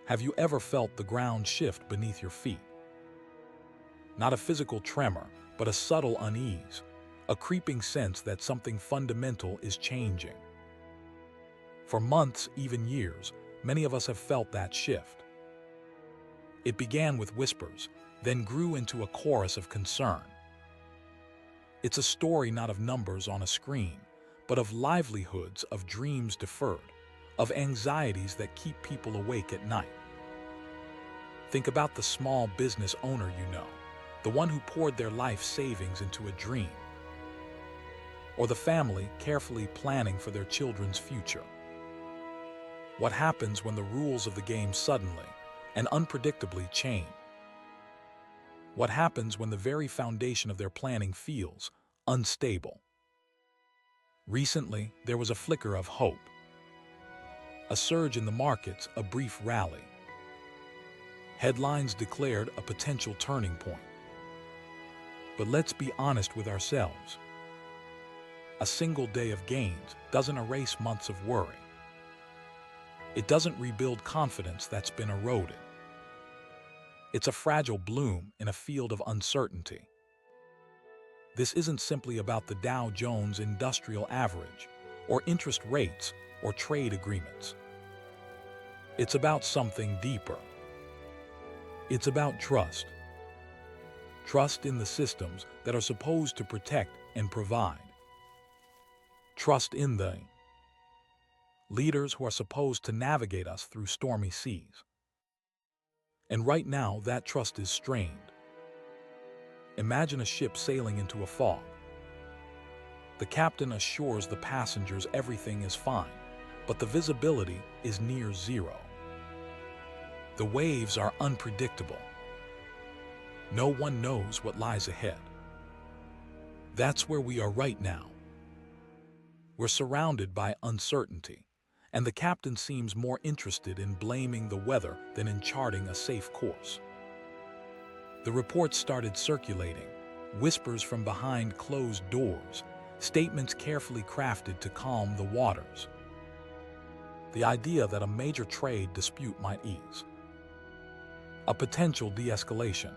Have you ever felt the ground shift beneath your feet? Not a physical tremor, but a subtle unease, a creeping sense that something fundamental is changing. For months, even years, many of us have felt that shift. It began with whispers, then grew into a chorus of concern. It's a story not of numbers on a screen, but of livelihoods, of dreams deferred, of anxieties that keep people awake at night. Think about the small business owner you know, the one who poured their life savings into a dream, or the family carefully planning for their children's future. What happens when the rules of the game suddenly and unpredictably change? What happens when the very foundation of their planning feels unstable? Recently, there was a flicker of hope. A surge in the markets, a brief rally. Headlines declared a potential turning point. But let's be honest with ourselves. A single day of gains doesn't erase months of worry. It doesn't rebuild confidence that's been eroded. It's a fragile bloom in a field of uncertainty. This isn't simply about the Dow Jones Industrial Average, or interest rates, or trade agreements. It's about something deeper. It's about trust. Trust in the systems that are supposed to protect and provide. Trust in the leaders who are supposed to navigate us through stormy seas. And right now, that trust is strained. Imagine a ship sailing into a fog. The captain assures the passengers everything is fine, but the visibility is near zero. The waves are unpredictable. No one knows what lies ahead. That's where we are right now. We're surrounded by uncertainty, and the captain seems more interested in blaming the weather than in charting a safe course. The reports started circulating, whispers from behind closed doors, statements carefully crafted to calm the waters. The idea that a major trade dispute might ease. A potential de-escalation.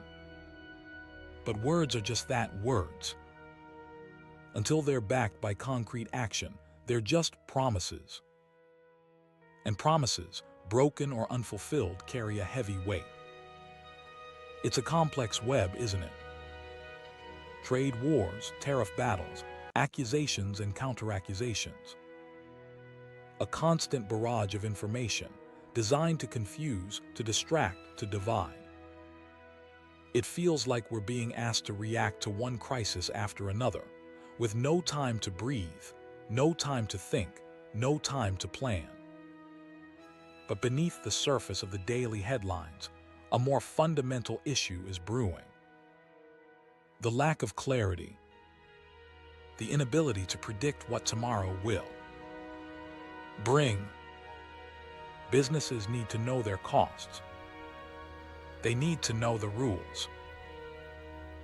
But words are just that, words. Until they're backed by concrete action, they're just promises. And promises, broken or unfulfilled, carry a heavy weight. It's a complex web, isn't it? Trade wars, tariff battles, accusations and counter-accusations. A constant barrage of information, designed to confuse, to distract, to divide. It feels like we're being asked to react to one crisis after another, with no time to breathe, no time to think, no time to plan. But beneath the surface of the daily headlines, a more fundamental issue is brewing. The lack of clarity, the inability to predict what tomorrow will bring. Businesses need to know their costs. They need to know the rules.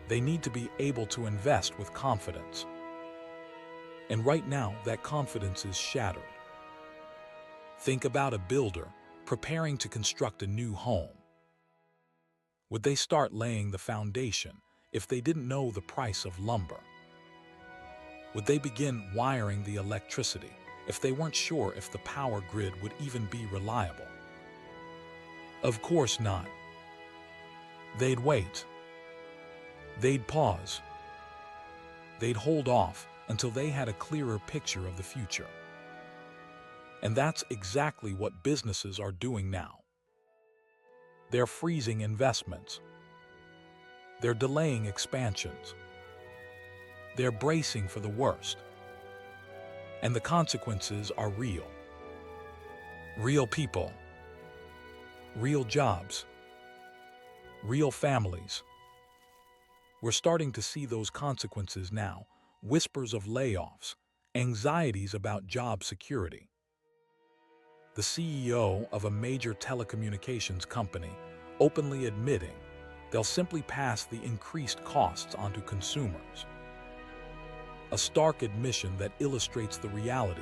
They need to be able to invest with confidence. And right now, that confidence is shattered. Think about a builder preparing to construct a new home. Would they start laying the foundation if they didn't know the price of lumber? Would they begin wiring the electricity if they weren't sure if the power grid would even be reliable? Of course not. They'd wait. They'd pause. They'd hold off until they had a clearer picture of the future. And that's exactly what businesses are doing now. They're freezing investments. They're delaying expansions. They're bracing for the worst. And the consequences are real. Real people. Real jobs. Real families. We're starting to see those consequences now. Whispers of layoffs, anxieties about job security. The CEO of a major telecommunications company openly admitting they'll simply pass the increased costs onto consumers. A stark admission that illustrates the reality.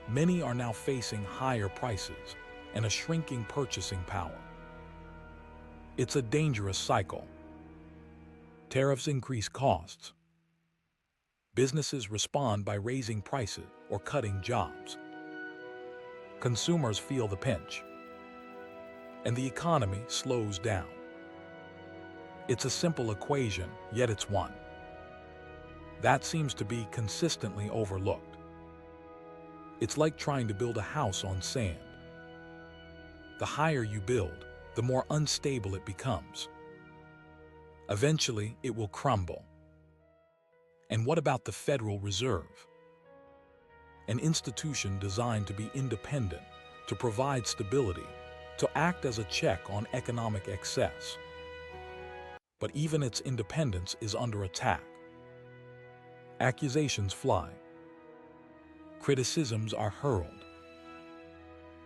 Many are now facing higher prices and a shrinking purchasing power, It's a dangerous cycle. Tariffs increase costs. Businesses respond by raising prices or cutting jobs. Consumers feel the pinch, and the economy slows down. It's a simple equation, yet it's one that seems to be consistently overlooked. It's like trying to build a house on sand. The higher you build, the more unstable it becomes. Eventually, it will crumble. And what about the Federal Reserve? An institution designed to be independent, to provide stability, to act as a check on economic excess. But even its independence is under attack. Accusations fly. Criticisms are hurled.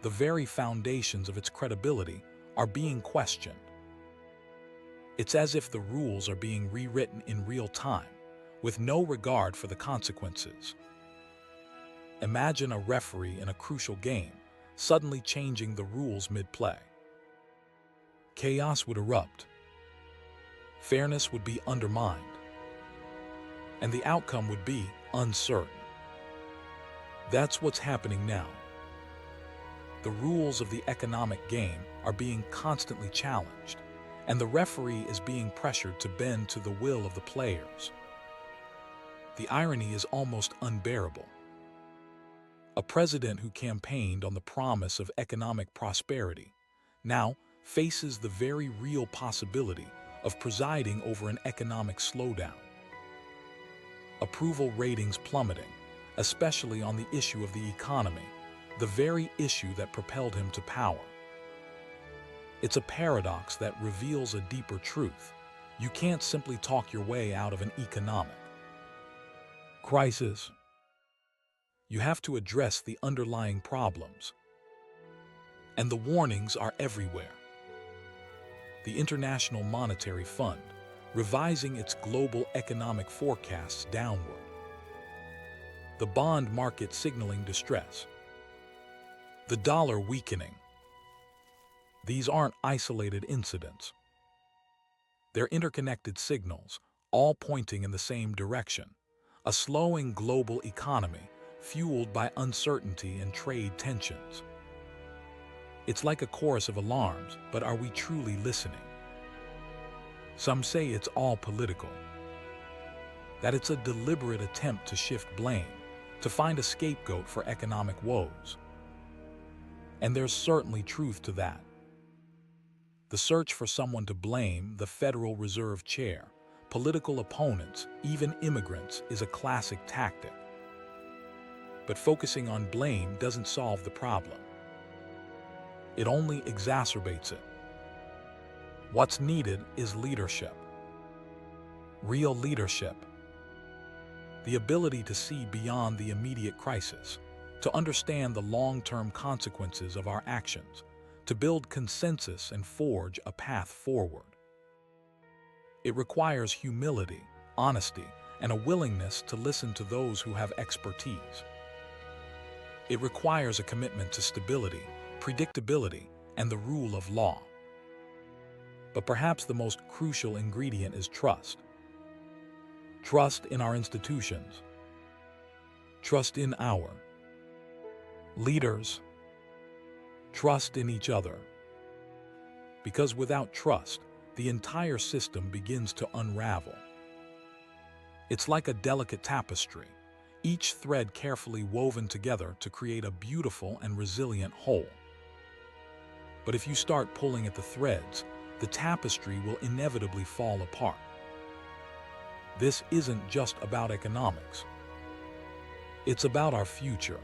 The very foundations of its credibility are being questioned. It's as if the rules are being rewritten in real time, with no regard for the consequences. Imagine a referee in a crucial game suddenly changing the rules mid-play. Chaos would erupt. Fairness would be undermined. And the outcome would be uncertain. That's what's happening now. The rules of the economic game are being constantly challenged, and the referee is being pressured to bend to the will of the players. The irony is almost unbearable. A president who campaigned on the promise of economic prosperity now faces the very real possibility of presiding over an economic slowdown. Approval ratings plummeting, especially on the issue of the economy, the very issue that propelled him to power. It's a paradox that reveals a deeper truth. You can't simply talk your way out of an economic crisis. You have to address the underlying problems. And the warnings are everywhere. The International Monetary Fund, revising its global economic forecasts downward. The bond market signaling distress. The dollar weakening. These aren't isolated incidents. They're interconnected signals, all pointing in the same direction. A slowing global economy fueled by uncertainty and trade tensions. It's like a chorus of alarms, but are we truly listening? Some say it's all political, that it's a deliberate attempt to shift blame, to find a scapegoat for economic woes. And there's certainly truth to that. The search for someone to blame, the Federal Reserve chair, political opponents, even immigrants, is a classic tactic. But focusing on blame doesn't solve the problem. It only exacerbates it. What's needed is leadership. Real leadership. The ability to see beyond the immediate crisis, to understand the long-term consequences of our actions, to build consensus and forge a path forward. It requires humility, honesty, and a willingness to listen to those who have expertise. It requires a commitment to stability, predictability, and the rule of law. But perhaps the most crucial ingredient is trust. Trust in our institutions. Trust in our leaders. Trust in each other. Because without trust, the entire system begins to unravel. It's like a delicate tapestry, each thread carefully woven together to create a beautiful and resilient whole. But if you start pulling at the threads, the tapestry will inevitably fall apart. This isn't just about economics. It's about our future.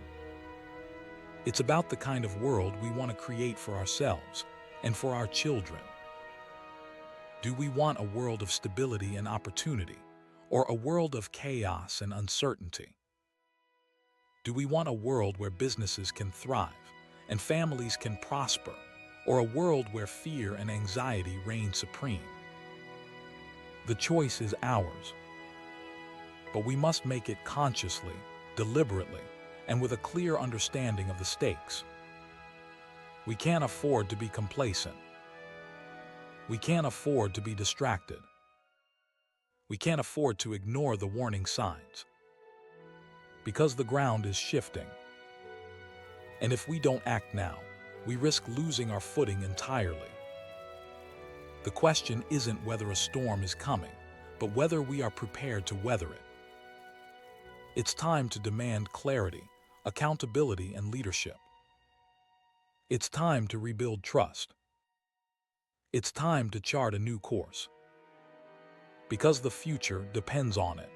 It's about the kind of world we want to create for ourselves and for our children. Do we want a world of stability and opportunity, or a world of chaos and uncertainty? Do we want a world where businesses can thrive and families can prosper, or a world where fear and anxiety reign supreme? The choice is ours. But we must make it consciously, deliberately, and with a clear understanding of the stakes. We can't afford to be complacent. We can't afford to be distracted. We can't afford to ignore the warning signs, because the ground is shifting. And if we don't act now, we risk losing our footing entirely. The question isn't whether a storm is coming, but whether we are prepared to weather it. It's time to demand clarity, accountability, and leadership. It's time to rebuild trust. It's time to chart a new course, because the future depends on it.